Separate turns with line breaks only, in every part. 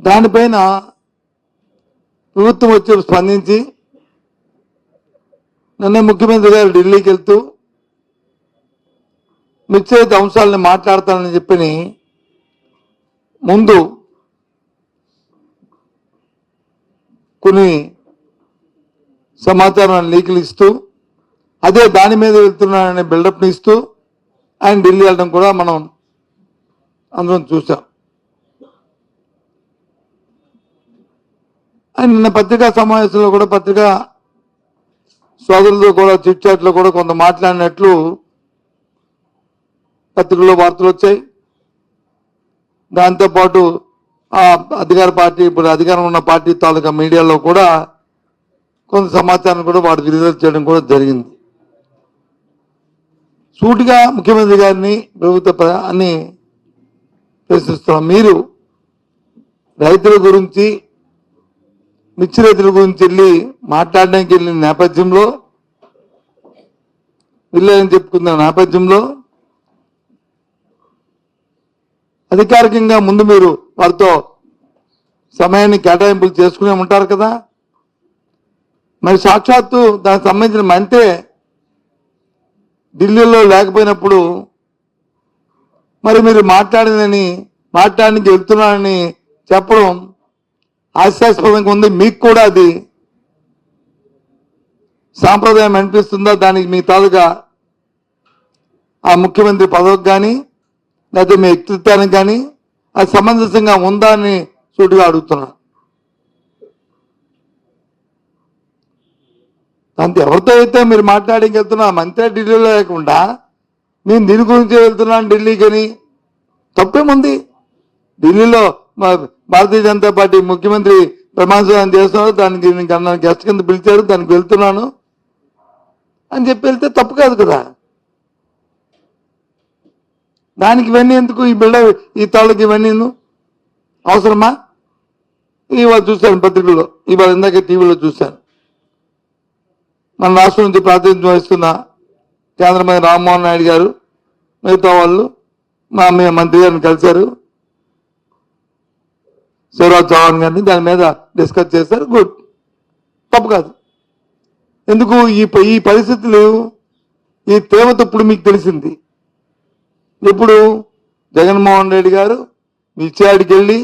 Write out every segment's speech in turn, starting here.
దానిపైన ప్రభుత్వం వచ్చి స్పందించి నిన్న ముఖ్యమంత్రి గారు ఢిల్లీకి వెళ్తూ నిశ్చయిత అంశాలను మాట్లాడతానని చెప్పి ముందు కొన్ని సమాచారాన్ని లీకులు ఇస్తూ అదే దాని మీద వెళ్తున్నానని బిల్డప్ని ఇస్తూ ఆయన ఢిల్లీ వెళ్ళడం కూడా మనం అందరం చూసాం. ఆయన నిన్న పత్రికా సమావేశంలో కూడా పత్రికా సోదరులతో కూడా చిట్ చాట్లో కూడా కొంత మాట్లాడినట్లు పత్రికల్లో వార్తలు వచ్చాయి. దాంతోపాటు ఆ అధికార పార్టీ ఇప్పుడు అధికారం ఉన్న పార్టీ తాలూకా మీడియాలో కూడా కొంత సమాచారం కూడా వాడు విడుదల చేయడం కూడా జరిగింది. సూటిగా ముఖ్యమంత్రి గారిని ప్రభుత్వాన్ని ప్రశ్నిస్తున్నాం. మీరు రైతుల గురించి మిర్చి రైతుల గురించి వెళ్ళి మాట్లాడడానికి వెళ్ళిన నేపథ్యంలో వీళ్ళని చెప్పుకున్న నేపథ్యంలో అధికారికంగా ముందు మీరు వారితో సమయాన్ని కేటాయింపులు చేసుకునే ఉంటారు కదా. మరి సాక్షాత్తు దానికి సంబంధించిన మంత్రి ఢిల్లీలో లేకపోయినప్పుడు మరి మీరు మాట్లాడడానికి వెళ్తున్నానని చెప్పడం హాస్యాస్పదంగా ఉంది. మీకు కూడా అది సాంప్రదాయం అనిపిస్తుందా? దానికి మీ తాలూకా ఆ ముఖ్యమంత్రి పదవికి కానీ లేకపోతే మీ వ్యక్తిత్వానికి కానీ అది సమంజసంగా ఉందా అని సూటిగా అడుగుతున్నా. దాంతో ఎవరితో అయితే మీరు మాట్లాడికి వెళ్తున్నా మంత్రి ఢిల్లీలో లేకుండా నేను దీని గురించి వెళ్తున్నాను ఢిల్లీకి అని తప్పేముంది? ఢిల్లీలో భారతీయ జనతా పార్టీ ముఖ్యమంత్రి ప్రమాణ స్వీకారం చేస్తున్నారు, దానికి గెస్ట్ కింద పిలిచారు, దానికి వెళ్తున్నాను అని చెప్పి వెళ్తే తప్పు కాదు కదా. దానికి ఇవన్నీ ఎందుకు? ఈ ఈ తాళ్ళకి ఇవన్నీ అవసరమా? ఇవాళ చూశాను పత్రికల్లో, ఇవాళ ఇందాక టీవీలో చూశాను. మన రాష్ట్రం నుంచి ప్రాతినిధ్యం వహిస్తున్న కేంద్ర మంత్రి రామ్మోహన్ నాయుడు గారు మిగతా వాళ్ళు మా మంత్రి గారిని కలిశారు, శివరాజ్ చౌహాన్ గారిని, దాని మీద డిస్కస్ చేశారు. గుడ్, తప్పు కాదు. ఎందుకు ఈ పరిస్థితులు ఈ తీవ్రత ఇప్పుడు మీకు తెలిసింది. ఇప్పుడు జగన్మోహన్ రెడ్డి గారు విచారణకి వెళ్ళి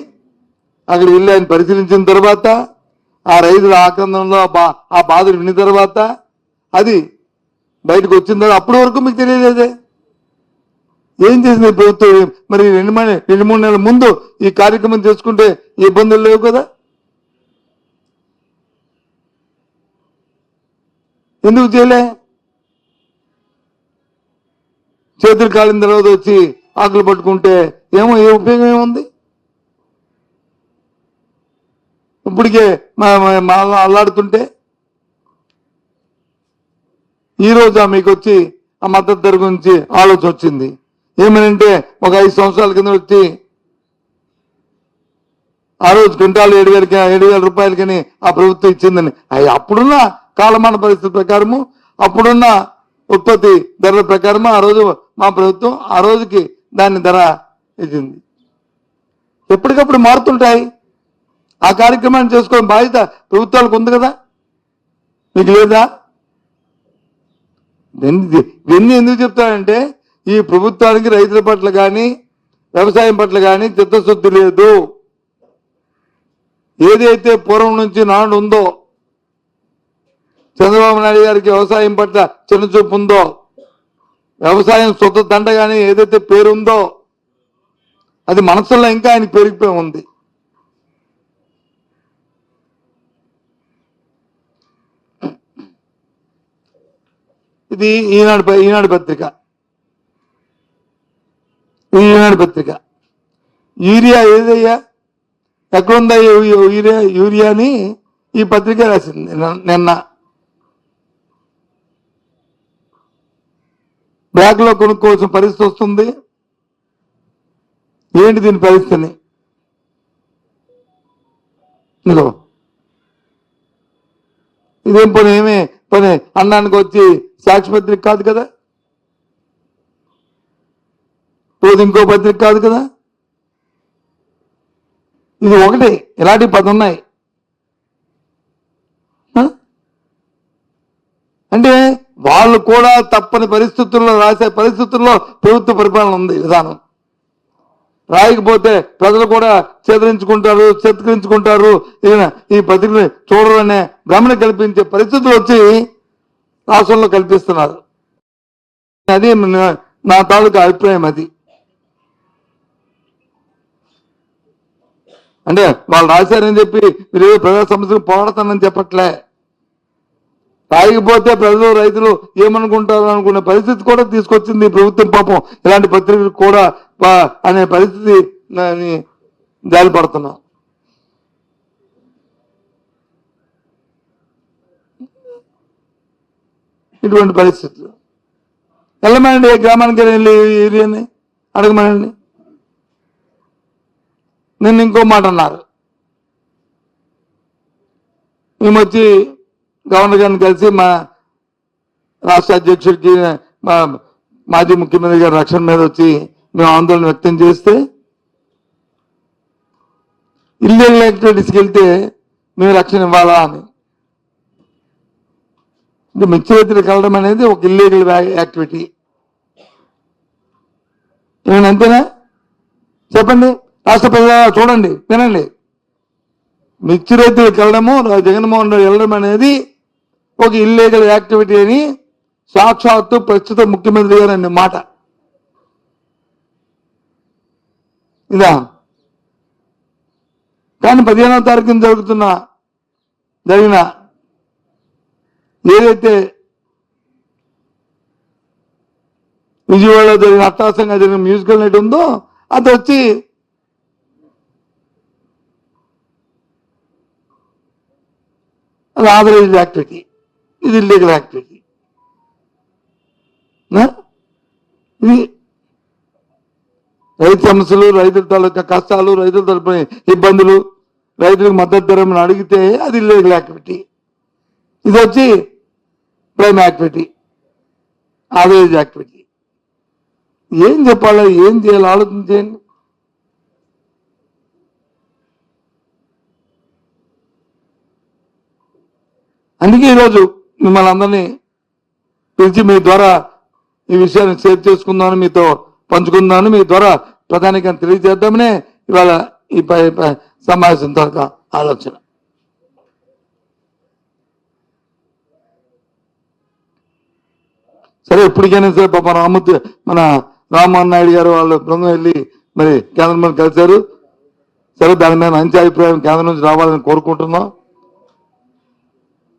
అక్కడికి వెళ్ళి ఆయన పరిశీలించిన తర్వాత ఆ రైతుల ఆక్రందనలో ఆ బాధలు విన్న తర్వాత అది బయటకు వచ్చిన తర్వాత అప్పటి వరకు మీకు తెలియలేదే. ఏం చేసింది ప్రభుత్వం? మరి 2-3 నెలల ముందు ఈ కార్యక్రమం చేసుకుంటే ఇబ్బందులు లేవు కదా. ఎందుకు చేయలే? చేతులు కాలిన తర్వాత వచ్చి ఆకులు పట్టుకుంటే ఏ ఉపయోగం ఏముంది? ఇప్పటికే అల్లాడుతుంటే ఈరోజు మీకు వచ్చి ఆ మద్దతు ధర గురించి ఆలోచన వచ్చింది. ఏమనంటే ఒక 5 సంవత్సరాల కింద వచ్చి ఆ రోజు క్వింటాలు 7,000 రూపాయలకని ఆ ప్రభుత్వం ఇచ్చిందని, అప్పుడున్న కాలమాన పరిస్థితి ప్రకారము అప్పుడున్న ఉత్పత్తి ధరల ప్రకారము ఆ రోజు మా ప్రభుత్వం ఆ రోజుకి దాని ధర ఇచ్చింది. ఎప్పటికప్పుడు మారుతుంటాయి. ఆ కార్యక్రమాన్ని చేసుకోవడం బాధ్యత ప్రభుత్వాలకు ఉంది కదా, మీకు లేదా? ఇవన్నీ ఎందుకు చెప్తానంటే ఈ ప్రభుత్వానికి రైతుల పట్ల కానీ వ్యవసాయం పట్ల కానీ చిత్తశుద్ధి లేదు. ఏదైతే పూర్వం నుంచి నాడు ఉందో, చంద్రబాబు నాయుడు గారికి వ్యవసాయం పట్ల చిన్నచూపు ఉందో, వ్యవసాయం సొంత దండగానే ఏదైతే పేరుందో అది మనసులో ఇంకా ఆయనకి పెరిగిపోయి ఉంది. ఇది ఈనాడు పత్రిక యూరియా ఏదయ్యా ఎక్కడుందా యూరియాని ఈ పత్రిక రాసింది నిన్న. బ్యాగ్లో కొనుక్కోవాల్సిన పరిస్థితి వస్తుంది. ఏంటి దీని పరిస్థితిని? ఇదేం పని అన్నానికి వచ్చి సాక్షి పత్రిక కాదు కదా, రోజు ఇంకో పత్రిక కాదు కదా. ఇది ఒకటి, ఇలాంటి 10 ఉన్నాయి. అంటే వాళ్ళు కూడా తప్పని పరిస్థితుల్లో రాసే పరిస్థితుల్లో ప్రభుత్వ పరిపాలన ఉంది, విధానం. రాయకపోతే ప్రజలు కూడా చేతరించుకుంటారు, ఈయన ఈ పత్రికని చూడరనే గమనం కల్పించే పరిస్థితులు వచ్చి రాష్ట్రంలో కల్పిస్తున్నారు. అది నా తాలూకా అభిప్రాయం. అది అంటే వాళ్ళు రాశారని చెప్పి మీరు ప్రజా సమస్యలు పోరాడతానని చెప్పట్లే. రాయకపోతే ప్రజలు రైతులు ఏమనుకుంటారు అనుకునే పరిస్థితి కూడా తీసుకొచ్చింది ప్రభుత్వం. పాపం ఇలాంటి పత్రికలు కూడా అనే పరిస్థితి జారిపడుతున్నాం. ఇటువంటి పరిస్థితులు వెళ్ళమనండి, ఏ గ్రామానికి వెళ్ళి ఏరియాని అడగమనండి. నిన్న ఇంకో మాట అన్నారు, మేము వచ్చి గవర్నర్ గారిని కలిసి మా రాష్ట్ర అధ్యక్షుడికి మా మాజీ ముఖ్యమంత్రి గారి రక్షణ మీద వచ్చి మేము ఆందోళన వ్యక్తం చేస్తే, ఇల్లీగల్ యాక్టివిటీస్కి వెళ్తే మేము రక్షణ ఇవ్వాలా అని. మిర్చిరైతులకు వెళ్ళడం అనేది ఒక ఇల్లీగల్ యాక్టివిటీ. ఏమైనా అంతేనా? చెప్పండి, రాష్ట్ర ప్రజలు చూడండి, వినండి. మిర్చి రైతులకు వెళ్ళడము, జగన్మోహన్ రెడ్డి వెళ్ళడం అనేది ఒక ఇల్లీగల్ యాక్టివిటీ అని సాక్షాత్తు ప్రస్తుత ముఖ్యమంత్రి గారు అనే మాట. ఇదా కానీ 15వ తారీఖున జరిగిన ఏదైతే విజయవాడలో జరిగిన అట్టాసంగా జరిగిన మ్యూజికల్ నైట్ ఉందో అది వచ్చి అది ఆథరైజ్డ్ యాక్టివిటీ, ఇది ఇల్లీగల్ యాక్టివిటీ. ఇది రైతు సమస్యలు, రైతుల తాలూకా కష్టాలు, రైతుల తరపున ఇబ్బందులు, రైతులకు మద్దతు ధరని అడిగితే అది ఇల్లీగల్ యాక్టివిటీ. ఇది వచ్చి ప్రైమ్ యాక్టివిటీ, ఆథరైజ్డ్ యాక్టివిటీ. ఏం చెప్పాలా, ఏం చేయాలి ఆలోచించేయండి. అందుకే ఈరోజు మిమ్మల్ని అందరినీ పిలిచి మీ ద్వారా ఈ విషయాన్ని షేర్ చేసుకుందామని, మీతో పంచుకుందామని, మీ ద్వారా ప్రధానికి తెలియజేద్దామనే ఇవాళ ఈ సమావేశం ద్వారా ఆలోచన. సరే, ఎప్పటికైనా సరే పాప మన రామ్మోహన్ నాయుడు గారు వాళ్ళు బృందం వెళ్ళి మరి కేంద్రం మీద కలిశారు. సరే, దాని మీద మంచి అభిప్రాయం కేంద్రం నుంచి రావాలని కోరుకుంటున్నాం.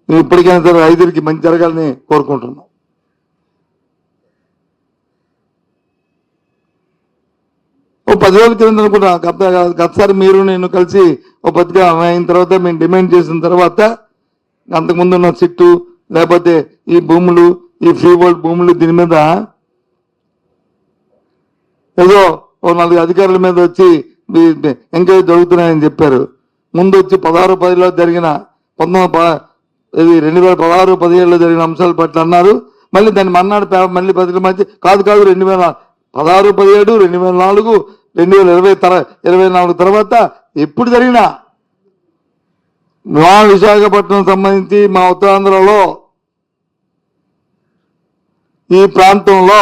మేము ఇప్పటికైనా సరే రైతులకి మంచి జరగాలని కోరుకుంటున్నాం. ఓ 10 రోజుల కింద అనుకుంటా, గతసారి మీరు నేను కలిసి ఓ పత్రిక అయిన తర్వాత మేము డిమాండ్ చేసిన తర్వాత అంతకుముందు ఉన్న సిట్టు లేకపోతే ఈ భూములు, ఈ ఫ్రీ హోల్డ్ భూములు, దీని మీద ఏదో ఓ 4 అధికారుల మీద వచ్చి ఎంక్వైరీ జరుగుతున్నాయని చెప్పారు. ముందు వచ్చి 16-10లో జరిగిన 2016-17లో జరిగిన అంశాల పట్ల అన్నారు. మళ్ళీ దాన్ని మన్నాడు మళ్ళీ పత్రిక మధ్య కాదు 2016-17, 2004, 2024 తర్వాత ఎప్పుడు జరిగినా మా విశాఖపట్నం సంబంధించి మా ఉత్తరాంధ్రలో ఈ ప్రాంతంలో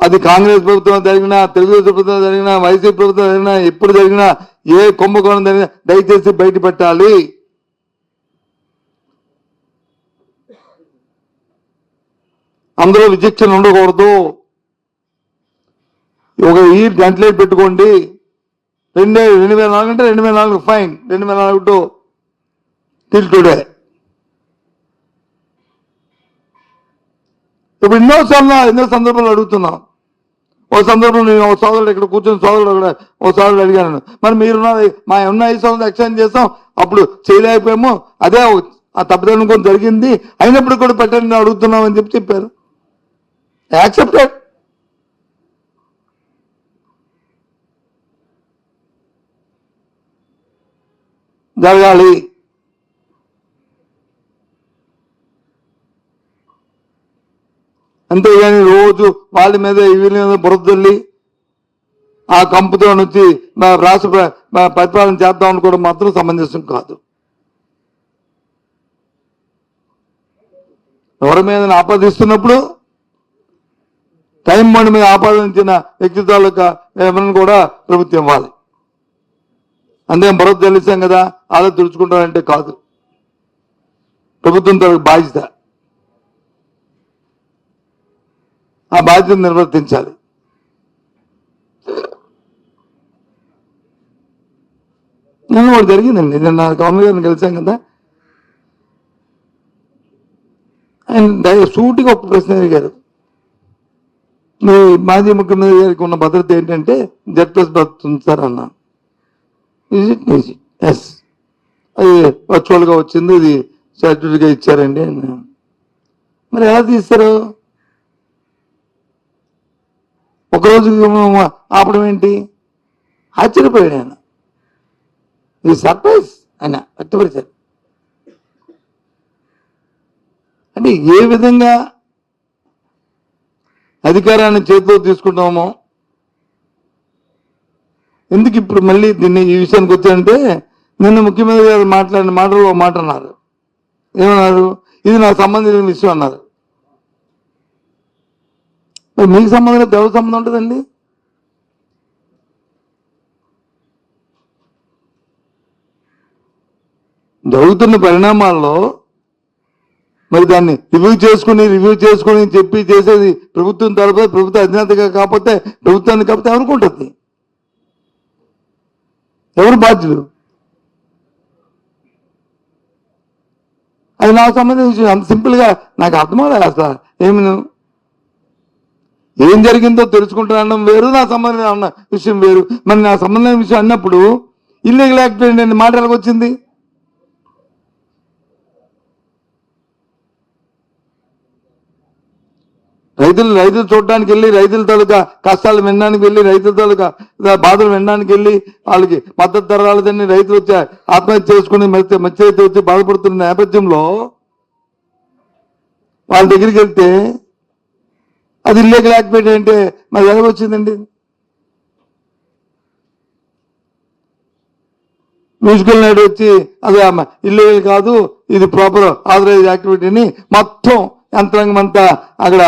అది కాంగ్రెస్ ప్రభుత్వం జరిగినా, తెలుగుదేశం ప్రభుత్వం జరిగినా, వైసీపీ ప్రభుత్వం జరిగినా, ఎప్పుడు జరిగినా, ఏ కుంభకోణం జరిగినా దయచేసి బయట పెట్టాలి. అందులో విచక్షణ ఉండకూడదు. ఒక ఈ గంటలేట్ పెట్టుకోండి. 2004 అంటే 2004 ఫైన్, 2004 టిల్ టుడే. ఇప్పుడు ఎన్నో సందర్భాలు అడుగుతున్నాం. ఓ సందర్భంలో నేను ఒక సోదరుడు ఇక్కడ కూర్చొని ఓ సోదరుడు అడిగాను, మరి మీరున్నది మా ఉన్న 5 సంవత్సరాలు ఎక్స్చేంజ్ చేస్తాం, అప్పుడు చేయలేకపోయాము, అదే ఆ తప్పిదం కూడా జరిగింది, అయినప్పుడు కూడా పెట్టండి అడుగుతున్నాం అని చెప్పారు. యాక్సెప్టెడ్. జరగాలి. అంతేగాని రోజు వాళ్ళ మీద వీళ్ళ మీద బురదల్లి ఆ కంపుతో నుంచి రాష్ట్ర పరిపాలన చేద్దాం అనుకోవడం మాత్రం సమంజసం కాదు. ఎవరి మీద ఆపాదిస్తున్నప్పుడు టైం బాండ్ మీద ఆపాదించిన వ్యక్తి తాలూకా ఎవరిని కూడా ప్రభుత్వం ఇవ్వాలి. అంతే మరొక తెలిసాం కదా, అలా తుడుచుకుంటారంటే కాదు. ప్రభుత్వం తనకు బాధ్యత, ఆ బాధ్యతను నిర్వర్తించాలి. నిన్న కూడా జరిగిందండి, నిన్న గవర్నర్ గారిని కలిసాం కదా, ఆయన సూటిగా ఒక ప్రశ్న అడిగారు. మీ మాజీ ముఖ్యమంత్రి గారికి ఉన్న భద్రత ఏంటంటే Z+ భద్రత ఉంది సార్ అన్నా. Is it? ఎస్, అది వర్చువల్గా వచ్చింది, ఇది సర్టిఫికేట్గా ఇచ్చారండి. మరి ఎలా తీస్తారు? ఒకరోజు ఆపడం ఏంటి? ఆశ్చర్యపోయాడు ఆయన. ఈ సర్ప్రైజ్ ఆయన వ్యక్తపరిచారు. అంటే ఏ విధంగా అధికారాన్ని చేతిలో తీసుకుంటామో, ఎందుకు ఇప్పుడు మళ్ళీ దీన్ని ఈ విషయానికి వచ్చారంటే, నిన్న ముఖ్యమంత్రి గారు మాట్లాడిన మాటలు ఒక మాట అన్నారు. ఏమన్నారు? ఇది నాకు సంబంధించిన విషయం అన్నారు. మరి మీకు సంబంధం ఎవరి సంబంధం ఉంటుందండి? జరుగుతున్న పరిణామాల్లో మరి దాన్ని రివ్యూ చేసుకుని చెప్పి చేసేది ప్రభుత్వం తరపున, ప్రభుత్వ అధినేతగా కాకపోతే, ప్రభుత్వాన్ని కాకపోతే ఎవరుకుంటుంది? ఎవరు బాధ్యులు? అది నాకు సంబంధించిన అంత సింపుల్గా నాకు అర్థమవుతుంది. అసలు ఏం జరిగిందో తెలుసుకుంటానడం వేరు, నా సంబంధం అన్న విషయం వేరు. మరి నా సంబంధం విషయం అన్నప్పుడు ఇల్లీగల్ యాక్టివిటీ అనే మాట ఎలాగొచ్చింది? రైతులు చూడడానికి వెళ్ళి, రైతుల తాలూకా కష్టాలు వినడానికి వెళ్ళి, రైతుల తాలూకా బాధలు వినడానికి వెళ్ళి, వాళ్ళకి మద్దతు ధర రాలేదని రైతులు వచ్చి ఆత్మహత్య చేసుకుని మధ్య రైతు వచ్చి బాధపడుతున్న నేపథ్యంలో వాళ్ళ దగ్గరికి వెళ్తే అది ఇల్లీగల్ యాక్టివిటీ అంటే మరి ఎలాగొచ్చిందండి? మ్యూజికల్ నైట్ వచ్చి అది ఇల్లీగల్ కాదు, ఇది ప్రాపర్ ఆథరైజ్ యాక్టివిటీని మొత్తం యంత్రాంగం అంతా అక్కడ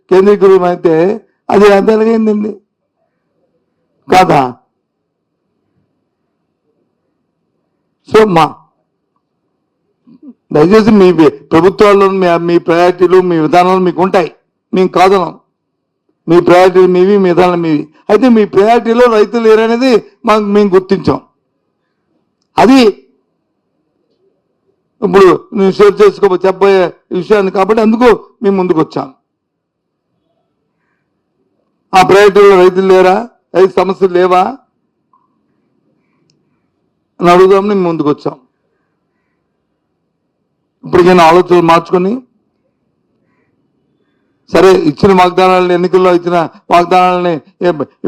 కేంద్రీకృతం అయితే అది ఎంత ఎలాగైందండి కాదా? సో దయచేసి మీ ప్రభుత్వాల్లో మీ ప్రయారిటీలు, మీ విధానాలు మీకు ఉంటాయి, మేము కాదనం. మీ ప్రయారిటీలు మీవి, మీ విధానాలు మీవి. అయితే మీ ప్రయారిటీలో రైతులు లేరనేది మేము గుర్తించాం. అది ఇప్పుడు నేను షేర్ చెప్పబోయే విషయాన్ని కాబట్టి అందుకు మేము ముందుకు వచ్చాం. ఆ ప్రయారిటీలో రైతులు లేరా, రైతు సమస్యలు లేవా అని అడుగుదామని మేము ముందుకు వచ్చాం. ఇప్పటికైనా ఆలోచనలు మార్చుకొని, సరే ఇచ్చిన వాగ్దానాలని, ఎన్నికల్లో ఇచ్చిన వాగ్దానాలని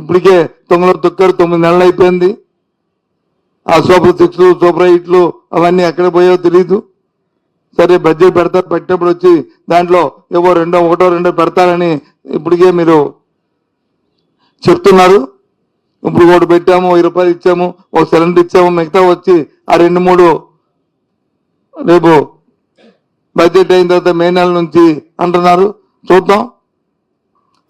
ఇప్పటికే తొంగలో తొక్కారు, 9 నెలలు అయిపోయింది. ఆ సూపర్ 6, సూపర్ 8 అవన్నీ ఎక్కడ పోయో తెలీదు. సరే బడ్జెట్ పెడతారు, పెట్టినప్పుడు వచ్చి దాంట్లో ఏవో ఒకటో రెండో పెడతారని ఇప్పటికే మీరు చెప్తున్నారు. ఇప్పుడు ఒకటి పెట్టాము, 1000 రూపాయలు ఇచ్చాము, ఒక సిలిండర్ ఇచ్చాము, మిగతా వచ్చి ఆ 2-3 రేపు బడ్జెట్ అయిన తర్వాత మే నెల నుంచి అంటున్నారు. చూద్దాం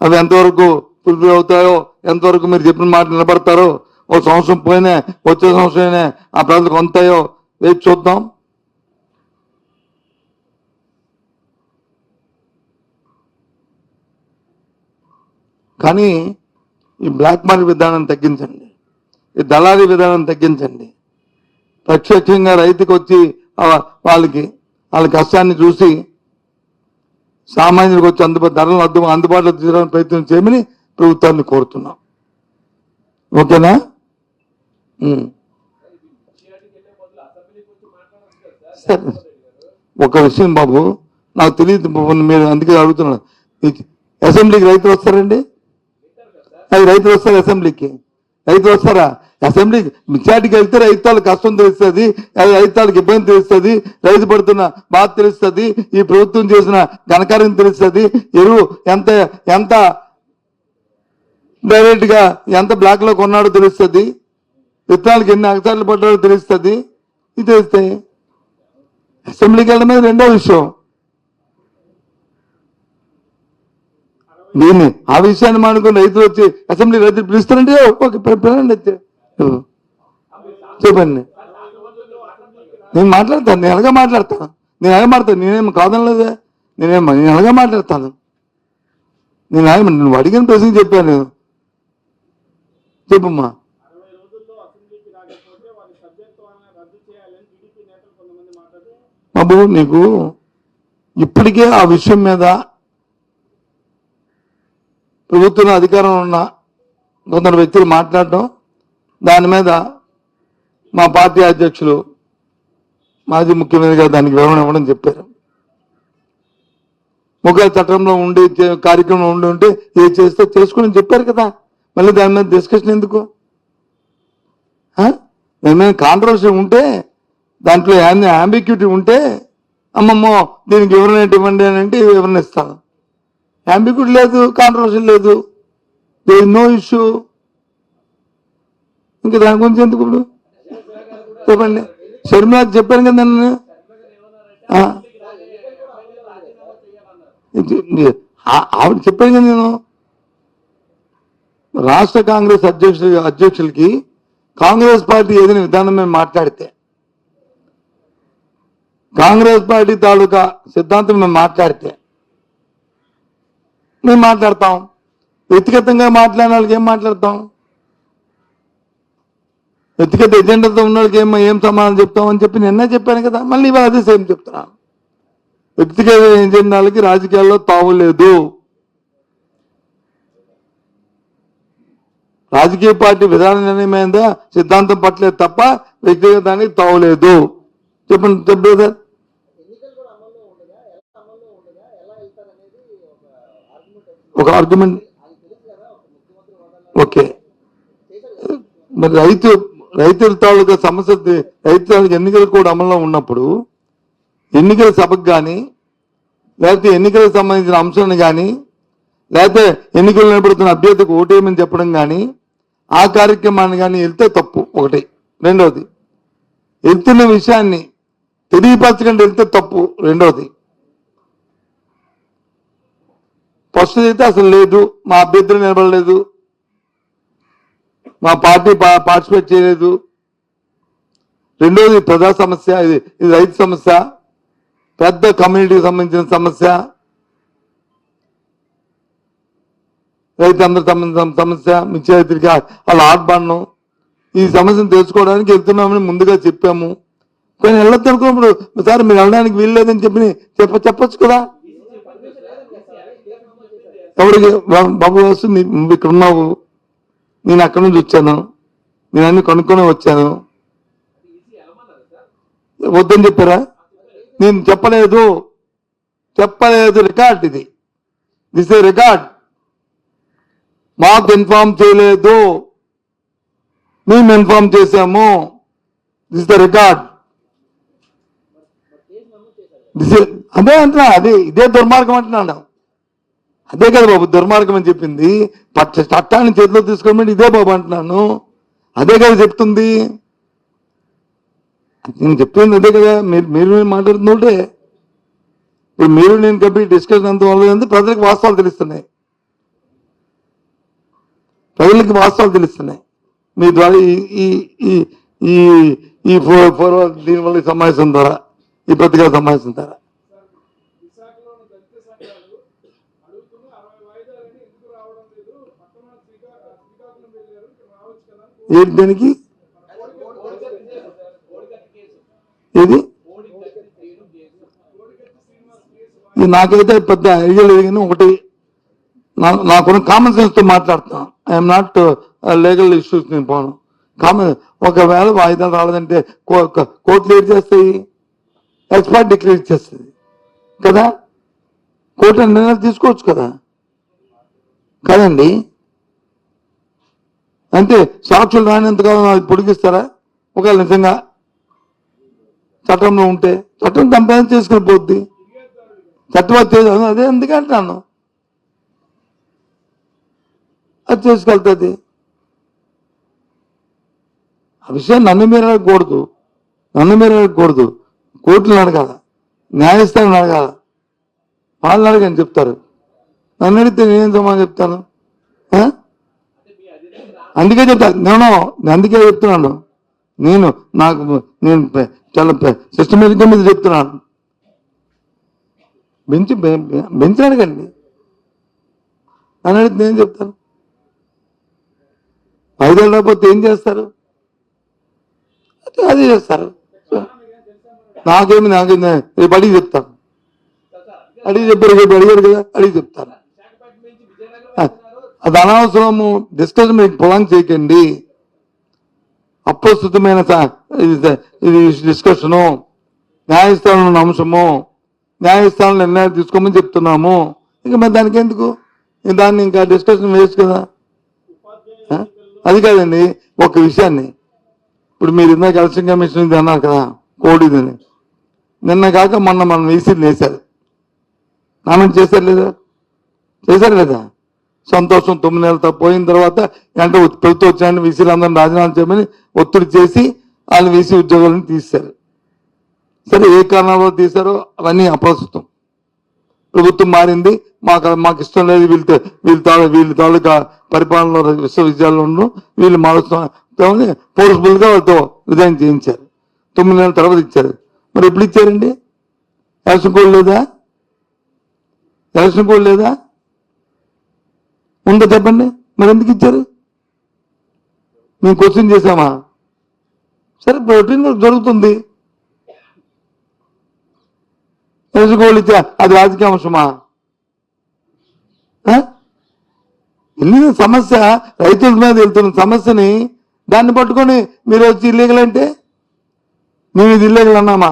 అవి ఎంతవరకు ఫుల్ఫిల్ అవుతాయో, ఎంతవరకు మీరు చెప్పిన మాట నిలబడతారో. ఒక సంవత్సరం పోయినా, వచ్చే సంవత్సరం ఆ ప్రజలకు ఉంటాయో వేచి చూద్దాం. కానీ ఈ బ్లాక్ మార్కెట్ విధానం తగ్గించండి, ఈ దళారీ విధానం తగ్గించండి. ప్రత్యక్షంగా రైతుకు వచ్చి వాళ్ళ కష్టాన్ని చూసి సామాన్యులకు వచ్చి ధరలను అందుబాటులో తీసుకోవడానికి ప్రయత్నం చేయమని ప్రభుత్వాన్ని కోరుతున్నాం. ఓకేనా? సరే, ఒక విషయం బాబు నాకు తెలియదు, మీరు అందుకే అడుగుతున్నాను. అసెంబ్లీకి రైతులు వస్తారండి? అది రైతులు వస్తారు అసెంబ్లీకి? రైతులు వస్తారా అసెంబ్లీకి? మిచాటికి వెళ్తే రైతులకు కష్టం తెలుస్తుంది, రైతులకు ఇబ్బంది తెలుస్తుంది, రైతు పడుతున్న బాధ తెలుస్తుంది, ఈ ప్రభుత్వం చేసిన ఘనకార్యం తెలుస్తుంది, ఎరువు ఎంత డైరెక్ట్గా ఎంత బ్లాక్లో కొన్నాడో తెలుస్తుంది, విత్తనాలకు ఎన్ని అగసార్లు పడ్డాడో తెలుస్తుంది. ఇది తెలుస్తాయి. అసెంబ్లీకి వెళ్ళడం రెండో విషయం. దీన్ని ఆ విషయాన్ని మానుకుని రైతులు వచ్చి అసెంబ్లీ రైతులు పిలుస్తారంటే ఓకే పిలవండి అయితే చెప్పండి. నేను మాట్లాడతాను, నేను ఎలాగా మాట్లాడతాను, నేనేం కాదనలేదా, నేను ఎలాగా మాట్లాడతాను. నువ్వు అడిగిన ప్రశ్న చెప్పాను. చెప్పమ్మా. బాబు నీకు ఇప్పటికే ఆ విషయం మీద ప్రభుత్వం అధికారంలో ఉన్న కొందరు వ్యక్తులు మాట్లాడటం, దాని మీద మా పార్టీ అధ్యక్షులు మాజీ ముఖ్యమంత్రి గారు దానికి వివరణ ఇవ్వడం చెప్పారు. ఒకవేళ చట్టంలో ఉండి కార్యక్రమం ఉంటే ఏ చేస్తే చేసుకుని చెప్పారు కదా, మళ్ళీ దాని మీద డిస్కషన్ ఎందుకు? దాని మీద కాంట్రవర్సీ ఉంటే, దాంట్లో అంబిగ్యూటీ ఉంటే అమ్మమ్మో దీనికి వివరణ ఇవ్వండి అని అంటే వివరణ ఇస్తాను. అంబిగ్యూటీ లేదు, కాంట్రవర్సీ లేదు, దేర్ ఇస్ నో ఇష్యూ. ఇంకా దాని గురించి ఎందుకు ఇప్పుడు చెప్పండి. షర్మిలాకి చెప్పాను కదా నన్ను, ఆవిడ చెప్పాను కదా నేను. రాష్ట్ర కాంగ్రెస్ అధ్యక్షులకి కాంగ్రెస్ పార్టీ ఏదైనా విధానం మేము మాట్లాడితే, కాంగ్రెస్ పార్టీ తాలూకా సిద్ధాంతం మేము మాట్లాడితే మేము మాట్లాడతాం. వ్యక్తిగతంగా మాట్లాడిన వాళ్ళకి ఏం మాట్లాడతాం? వ్యక్తిగత ఎజెండాతో ఉన్న వాళ్ళకి ఏం సమాధానం చెప్తామని చెప్పి నిన్నే చెప్పాను కదా, మళ్ళీ ఇవాళ అదే సేమ్ చెప్తున్నాను. వ్యక్తిగత ఎజెండాలకి రాజకీయాల్లో తావు లేదు. రాజకీయ పార్టీ విధాన నిర్ణయమైందా సిద్ధాంతం పట్టలేదు తప్ప వ్యక్తిగతానికి తావులేదు. చెప్పండి సార్. ఒక ఆర్గ్యుమెంట్ ఓకే. మరి రైతుల తాలూకా సమస్య, రైతులకు ఎన్నికలు కూడా అమల్లో ఉన్నప్పుడు ఎన్నికల సభకు కానీ, లేకపోతే ఎన్నికలకు సంబంధించిన అంశాలను కానీ, లేకపోతే ఎన్నికలు నిలబడుతున్న అభ్యర్థికి ఓటేయమని చెప్పడం కానీ, ఆ కార్యక్రమాన్ని కానీ వెళ్తే తప్పు ఒకటి. రెండవది, వెళ్తున్న విషయాన్ని తెలియపరచకుండా వెళ్తే తప్పు రెండవది. ఫస్ట్ అయితే అసలు లేదు, మా అభ్యర్థులు నిలబడలేదు, మా పార్టీ పార్టిసిపేట్ చేయలేదు. రెండోది ప్రజా సమస్య, ఇది రైతు సమస్య, పెద్ద కమ్యూనిటీకి సంబంధించిన సమస్య, రైతు సమస్య, మిర్చి రైతులకి వాళ్ళ ఆర్బాన్నం, ఈ సమస్యను తెలుసుకోవడానికి వెళ్తున్నామని ముందుగా చెప్పాము. కానీ వెళ్ళొద్దు అనుకున్నప్పుడు సార్ మీరు వెళ్ళడానికి వీల్లేదని చెప్పచ్చు కదా. ఎవరికి బాబు వస్తుంది, నువ్వు ఇక్కడ ఉన్నావు, నేను అక్కడి నుంచి వచ్చాను, నేను అన్ని కొనుక్కొని వచ్చాను, వద్దని చెప్పారా? నేను చెప్పలేదు, రికార్డ్ ఇది, దిస్ ఏ రికార్డ్. మాకు ఇన్ఫార్మ్ చేయలేదు, మేము ఇన్ఫార్మ్ చేశాము, దిస్ ద రికార్డ్. అదే అంటున్నా, ఇదే దుర్మార్గం అంటున్నాను. అదే కదా బాబు దుర్మార్గం అని చెప్పింది. చట్టాన్ని చేతిలో తీసుకోమని ఇదే బాబు అంటున్నాను. అదే కదా చెప్తుంది, నేను చెప్తుంది అదే కదా. మీరు మాట్లాడుతుంటే ఇప్పుడు మీరు నేను కలిపి డిస్కషన్ అంత వల్ల ప్రజలకు వాస్తవాలు తెలుస్తున్నాయి, మీ ద్వారా ఈ దీనివల్ల ఈ సమావేశం ద్వారా, ఈ పత్రికా సమావేశం ద్వారా. ఏంటి దానికి? ఏది నాకైతే పెద్ద ఐడియా లేదు, కానీ ఒకటి నాకున్న కామన్ సెన్స్ తో మాట్లాడుతున్నాను. ఐఎమ్ నాట్ లీగల్ ఇష్యూస్ నేను పోను. ఒకవేళ వాయిదాలు రాలేదంటే కోర్టులు ఏం చేస్తాయి? ఎక్స్పర్ట్ డిక్లేర్ చేస్తుంది కదా, కోర్టు నిర్ణయాలు తీసుకోవచ్చు కదా. కదండి, అంటే సాక్షులు రానంతకాలం అది పొడిగిస్తారా? ఒకవేళ నిజంగా చట్టంలో ఉంటే చట్టం కంపెనీ చేసుకుని పోద్ది. చట్టం అదే ఎందుకంటున్నాను. అది చేసుకెళ్తుంది. ఆ విషయం నన్ను మీరు అడగకూడదు, కోర్టులను అడగాల, న్యాయస్థానం అడగాల, వాళ్ళని అడగని చెప్తారు. నన్ను అడిగితే నేనేం సమాధానం చెప్తాను? అందుకే చెప్తాను, అందుకే చెప్తున్నాను. నేను చాలా సిస్టమేటిక్గా మీద చెప్తున్నాను. బెంచ్ అడగండి, నన్ను అడిగితే నేను చెప్తాను. 5 ఏళ్ళు రాకపోతే ఏం చేస్తారు? అదే చేస్తారు. నాకేమి రేపు అడిగి చెప్తాను. రేపు అడిగారు కదా, అడిగి చెప్తాను. అది అనవసరము డిస్కషన్ మీకు పొలాంగ్ చేయకండి. అప్రస్తుతమైన ఇది డిస్కషను, న్యాయస్థానంలో అంశము, న్యాయస్థానంలో నిర్ణయాలు తీసుకోమని చెప్తున్నాము. ఇంకా మరి దానికి ఎందుకు దాన్ని ఇంకా డిస్కషన్ వేస్ట్ కదా. అది కాదండి, ఒక విషయాన్ని ఇప్పుడు మీరు ఇందాక ఎలక్షన్ కమిషన్ ఇది అన్నారు కదా, కోడిదని. నిన్న కాక మొన్న మనం ఈసీలు వేశారు, నామినేట్ చేశారు లేదా? సంతోషం. 9 నెలలతో పోయిన తర్వాత అంటే ప్రభుత్వం వచ్చాయని వీసీలు అందరిని రాజీనామా చేయమని ఒత్తిడి చేసి వాళ్ళు వీసీ ఉద్యోగాలను తీశారు. సరే, ఏ కారణాల్లో తీశారో అవన్నీ అప్రస్తుతం. ప్రభుత్వం మారింది, మాకు ఇష్టం లేదు, వీళ్ళ తాలూకా పరిపాలనలో విశ్వవిద్యాలయంలో వీళ్ళు మారుస్తామని ఫోర్స్ఫుల్గా వాళ్ళతో రిజైన్ చేయించారు. 9 నెలల తర్వాత ఇచ్చారు. మరి ఎప్పుడు ఇచ్చారండి? ఎలక్షన్ కోడ్ లేదా? ఉందా చెప్పండి. మరి ఎందుకు ఇచ్చారు? మేము క్వశ్చన్ చేశామా? సరే, రొటీన్ జరుగుతుంది. ఎలక్షన్ కోడ్ ఇచ్చా, అది రాజకీయ అంశమా? వెళ్ళిన సమస్య రైతుల మీద వెళ్తున్న సమస్యని దాన్ని పట్టుకొని మీరు వచ్చి ఇల్లీగల్ అంటే మేము ఇది ఇల్లీగల్ అన్నామా?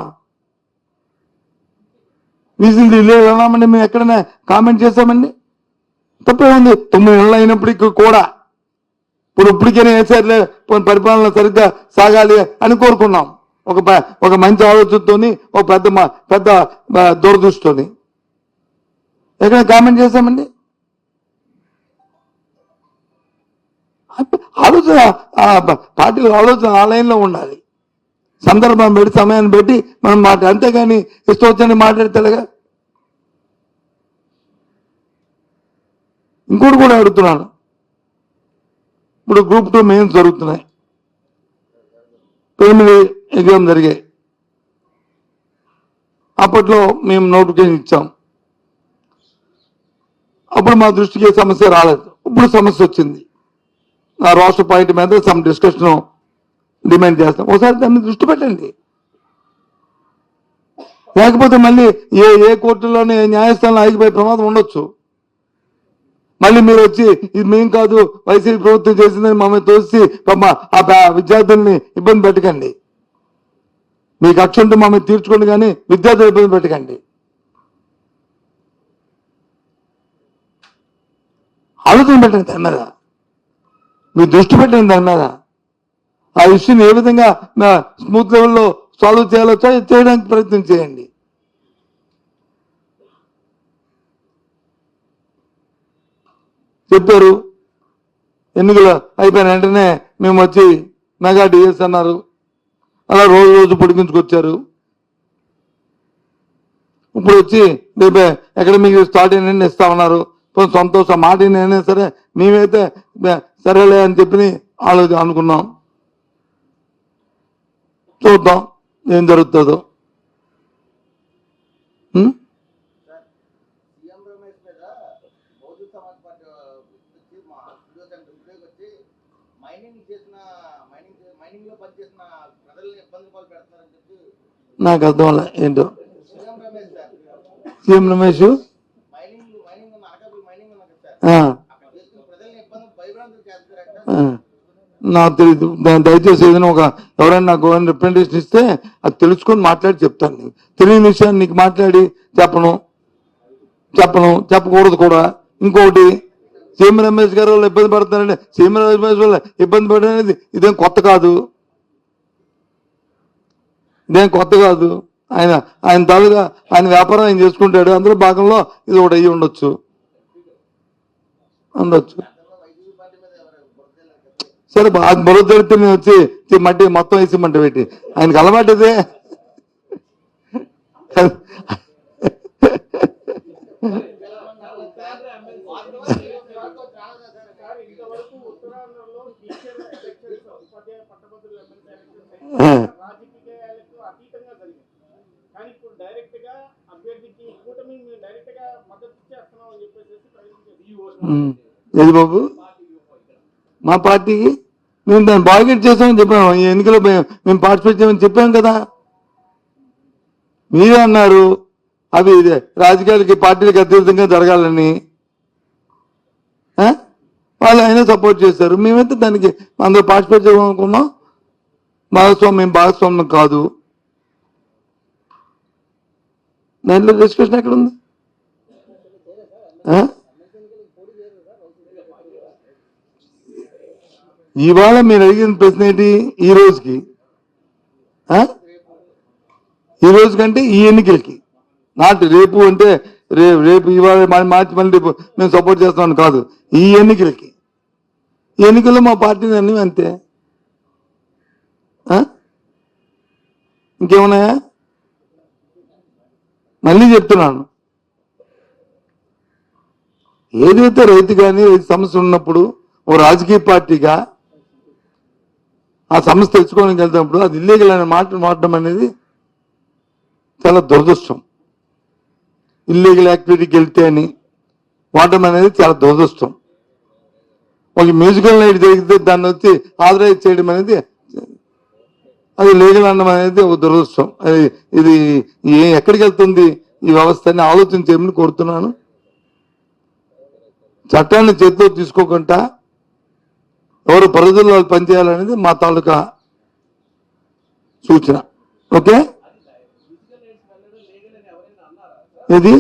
వీసీలు ఇల్లీగల్ అన్నామండి మేము ఎక్కడైనా కామెంట్ చేశామండి? తప్పే ఉంది. 9 నెలలు అయినప్పటికీ కూడా ఇప్పటికైనా వేసారులే, పరిపాలన సరిగ్గా సాగాలి అని కోరుకున్నాం. ఒక మంచి ఆలోచనతోని, ఒక పెద్ద దూరదృష్టితోని ఎక్కడ కామెంట్ చేశామండి? ఆలోచన పార్టీల ఆలోచన ఆ లైన్లో ఉండాలి. సందర్భం పెట్టి సమయాన్ని పెట్టి మనం అంతేగాని ఇష్టం వచ్చని మాట్లాడతాడుగా. ఇంకోటి కూడా అడుగుతున్నాను, ఇప్పుడు గ్రూప్ 2 మెయిన్స్ జరుగుతున్నాయి, ప్రిలిమినరీ ఎగ్జామ్ జరిగాయి. అప్పట్లో మేము నోటిఫికేషన్ ఇచ్చాం. అప్పుడు మా దృష్టికి సమస్య రాలేదు. ఇప్పుడు సమస్య వచ్చింది. ఆ రాష్ట్ర పాయింట్ మీద సమ్ డిస్కషన్ డిమాండ్ చేస్తాం. ఒకసారి దాన్ని దృష్టి పెట్టండి. లేకపోతే మళ్ళీ ఏ కోర్టులోనే న్యాయస్థానంలో ఆగిపోయే ప్రమాదం ఉండొచ్చు. మళ్ళీ మీరు వచ్చి ఇది మేం కాదు, వైసీపీ ప్రభుత్వం చేసిందని మమ్మల్ని తోసి ఆ విద్యార్థుల్ని ఇబ్బంది పెట్టకండి. మీకు కక్ష ఉంటే మమ్మల్ని తీర్చుకోండి, కానీ విద్యార్థులు ఇబ్బంది పెట్టకండి. ఆలోచన పెట్టండి దాని మీద, మీరు దృష్టి పెట్టండి దాని మీద. ఆ ఇష్యూని ఏ విధంగా స్మూత్ లెవెల్లో సాల్వ్ చేయాలో చేయడానికి ప్రయత్నం చేయండి. చెప్పారు, ఎన్నికలు అయిపోయిన వెంటనే మేము వచ్చి మెగా డిఎస్ అన్నారు. అలా రోజు పొడిగించుకొచ్చారు. ఇప్పుడు వచ్చి రేపే అకాడమిక్ స్టార్ట్ అయిన ఇస్తామన్నారు. సంతోషం, మాట అయినా సరే మేమైతే సరేలే అని చెప్పి అనుకున్నాం. చూద్దాం ఏం జరుగుతుందో. నాకు అర్థం అలా ఏంటో. సీఎం రమేష్ నాకు తెలియదు. దయచేసి ఏదైనా ఎవరైనా నాకు రిప్రజెంటేషన్ ఇస్తే అది తెలుసుకొని మాట్లాడి చెప్తాను. నీకు తెలియని విషయాన్ని నీకు మాట్లాడి చెప్పకూడదు కూడా. ఇంకొకటి, సీఎం రమేష్ గారు వాళ్ళు ఇబ్బంది పడుతున్నారంటే సీఎం రమేష్ వాళ్ళు ఇబ్బంది పడడం అనేది ఇదేం కొత్త కాదు. ఆయన తాలుగా ఆయన వ్యాపారం ఆయన చేసుకుంటాడు. అందులో భాగంలో ఇది ఒకటి అయ్యి ఉండొచ్చు. సరే అది బురదడితే నేను వచ్చి మట్టి మొత్తం వేసి మంట పెట్టి ఆయనకి అలవాటుదే. ఏది బాబు మా పార్టీకి మేము దాన్ని బాయ్కట్ చేస్తామని చెప్పాము. ఈ ఎన్నికలో మేము పార్టిసిపేట్ చేయమని చెప్పాం కదా. మీరే అన్నారు అవి రాజకీయాలకి పార్టీలకు అతీతంగా జరగాలని. వాళ్ళు అయినా సపోర్ట్ చేశారు. మేమైతే దానికి అందరూ పార్టిసిపేట్ చేయాలనుకున్నాం. మేము భాగస్వామ్యం కాదు. దాంట్లో డిస్కషన్ ఎక్కడ ఉంది? ఇవాళ మీరు అడిగిన ప్రశ్న ఏంటి? ఈ రోజుకంటే ఈ ఎన్నికలకి, నాట్ రేపు అంటే రేపు ఇవాళ మార్చి మళ్ళీ రేపు మేము సపోర్ట్ చేస్తామని కాదు. ఈ ఎన్నికలకి, ఈ ఎన్నికల్లో మా పార్టీని అన్నీ అంతే. ఇంకేమున్నాయా? మళ్ళీ చెప్తున్నాను, ఏదైతే రైతు కానీ సమస్య ఉన్నప్పుడు ఓ రాజకీయ పార్టీగా ఆ సమస్య తెచ్చుకోవడానికి వెళ్తున్నప్పుడు అది ఇల్లీగల్ అనే మాట వాడడం అనేది చాలా దురదృష్టం. ఇల్లీగల్ యాక్టివిటీకి వెళ్తే అని వాడడం అనేది చాలా దురదృష్టం. ఒక మ్యూజికల్ నైట్ జరిగితే దాన్ని వచ్చి ఆథరైజ్ చేయడం అనేది అది లీగల్ అనడం అనేది ఒక దురదృష్టం. ఇది ఎక్కడికి వెళ్తుంది ఈ వ్యవస్థ అని ఆలోచించేయమని కోరుతున్నాను. చట్టాన్ని చేతిలో తీసుకోకుండా ఎవరు పరిధుల్లో పనిచేయాలనేది మా తాలూకా సూచన. ఓకే, ఇది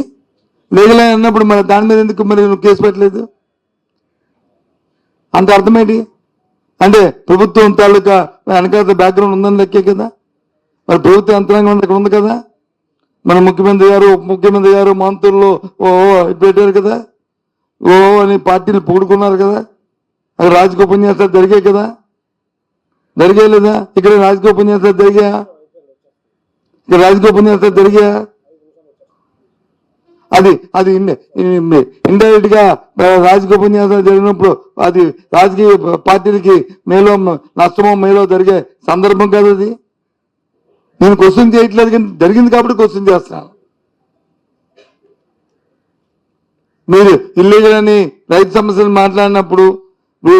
లీగల్ అని అన్నప్పుడు మరి దాని మీద ఎందుకు మరి నువ్వు కేసు పెట్టలేదు అంటే అర్థమేంటి? అంటే ప్రభుత్వం తాలూకా వెనకాల బ్యాక్గ్రౌండ్ ఉందని లెక్కే కదా. మరి ప్రభుత్వ యంత్రాంగం ఇక్కడ ఉంది కదా. మన ముఖ్యమంత్రి గారు ఉప ముఖ్యమంత్రి గారు మంత్రులు పెట్టారు కదా. అని పార్టీలు పొగుడుకున్నారు కదా. అక్కడ రాజకీయ ఉపన్యాసాలు జరిగాయి కదా. జరిగాయి లేదా? ఇక్కడ రాజకీయ ఉపన్యాసాలు జరిగాయా? ఇక్కడ రాజకీయ ఉపన్యాసాలు జరిగాయా? అది ఇండైరెక్ట్ గా రాజకీయ ఉపన్యాసాలు జరిగినప్పుడు అది రాజకీయ పార్టీలకి మేలో నష్టమో మేలో జరిగే సందర్భం కాదు. అది నేను క్వశ్చన్ చేయట్లేదు, కానీ జరిగింది కాబట్టి క్వశ్చన్ చేస్తున్నాను. మీరు ఇల్లీగల్ అని రైతు సమస్యలు మాట్లాడినప్పుడు,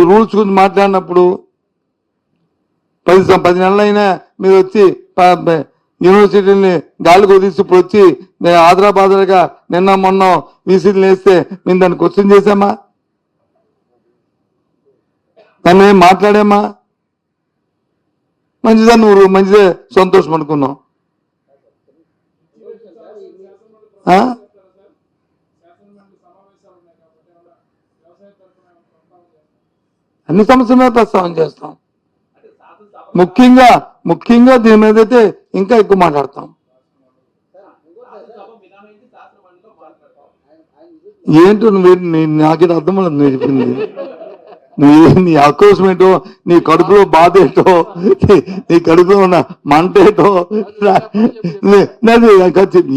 రూల్స్ గురించి మాట్లాడినప్పుడు 10 నెలలైనా మీరు వచ్చి యూనివర్సిటీని గాలికి వదిలిసి ఇప్పుడు వచ్చి ఆదరాబాదరగా నిన్న మొన్న వీసీలు వేస్తే మేము దాన్ని క్వశ్చన్ చేశామా? దాన్ని ఏం మాట్లాడామా? మంచిదా? నువ్వు మంచిదే, సంతోషం అనుకున్నాం. అన్ని సమస్యల మీద ప్రస్తావన చేస్తాం. ముఖ్యంగా దీని మీద అయితే ఇంకా ఎక్కువ మాట్లాడతాం. ఏంటో నాకేదో అర్థం అవ్వలేదు నువ్వు చెప్పింది. నీ ఆక్రోశం ఏంటో, నీ కడుపులో బాధ ఏంటో, నీ కడుపులో ఉన్న మంట ఏంటో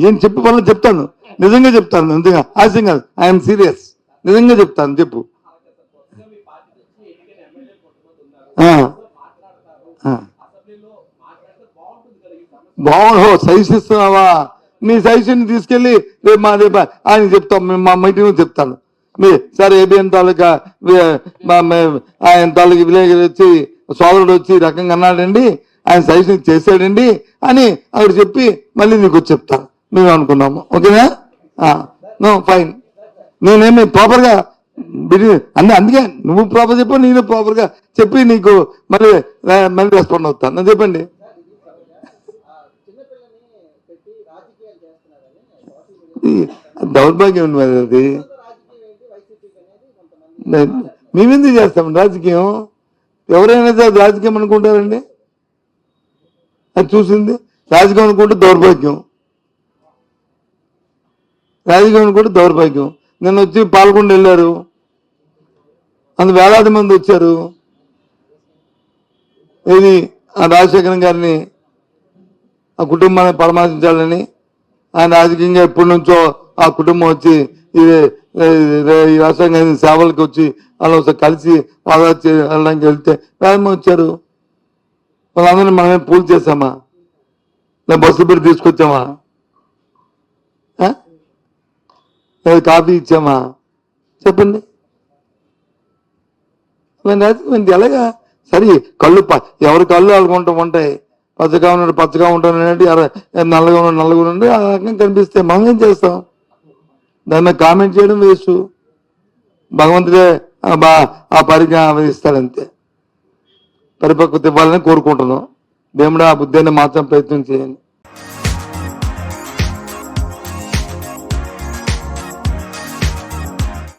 ఏం చెప్పి వల్ల చెప్తాను. నిజంగా చెప్తాను, అంతేగా హాస్యం కాదు. ఐఎమ్ సీరియస్, నిజంగా చెప్తాను. చెప్పు. బాగుండు సజెషన్ ఇస్తున్నావా? నీ సజెషన్ తీసుకెళ్ళి రేపు ఆయన చెప్తాం, మా మీటింగ్ చెప్తాను. సార్ ఏబిఎన్ తాలూకా ఆయన తాలూకా విలేకరు వచ్చి సోదరుడు వచ్చి ఈ రకంగా అన్నాడండి, ఆయన సజెషన్ చేశాడండి అని అక్కడ చెప్పి మళ్ళీ నీకు వచ్చి చెప్తాను. మేము అనుకున్నాము. ఓకేనా? No fine. నేనేమి ప్రాపర్గా అందుకే నువ్వు ప్రాపర్ చెప్పు, నేను ప్రాపర్గా చెప్పి నీకు మళ్ళీ రెస్పాండ్ అవుతాను. చెప్పండి. దౌర్భాగ్యం ఉంది మరి. అది మేమెందుకు చేస్తాం రాజకీయం? ఎవరైనా అది రాజకీయం అనుకుంటారండి. అది చూసింది రాజకీయం అనుకుంటే దౌర్భాగ్యం. రాజకీయం అనుకుంటే దౌర్భాగ్యం. నిన్న వచ్చి పాల్గొండ వెళ్ళారు, వేలాది మంది వచ్చారు. ఇది ఆ రాజశేఖరం గారిని ఆ కుటుంబాన్ని పరామర్శించాలని ఆయన రాజకీయంగా ఎప్పటి నుంచో ఆ కుటుంబం వచ్చి ఈ రాష్ట్రంగా సేవలకు వచ్చి వాళ్ళు ఒకసారి కలిసి వెళ్ళడానికి వెళ్తే ప్రారంభం వచ్చారు. వాళ్ళందరినీ మనమే పూలు చేసామా, లేదా బస్సు పెట్టి తీసుకొచ్చామా, లేదా కాఫీ ఇచ్చామా చెప్పండి. ఎలాగా సరే కళ్ళు ఎవరి కళ్ళు వాళ్ళకుంటూ ఉంటాయి. పచ్చగా ఉన్నాడు పచ్చగా ఉంటాను నల్లగా ఉన్నాడు నల్లగా ఉండి ఆ రకంగా కనిపిస్తే మనం ఏం చేస్తాం? దాని మీద కామెంట్ చేయడం వేస్ట్. భగవంతుడే ఆ పరిజ్ఞానం ఇస్తాడంతే. పరిపక్వత ఇవ్వాలని కోరుకుంటున్నాం. దేవుడు ఆ బుద్ధిని మాత్రం ప్రయత్నం చేయండి.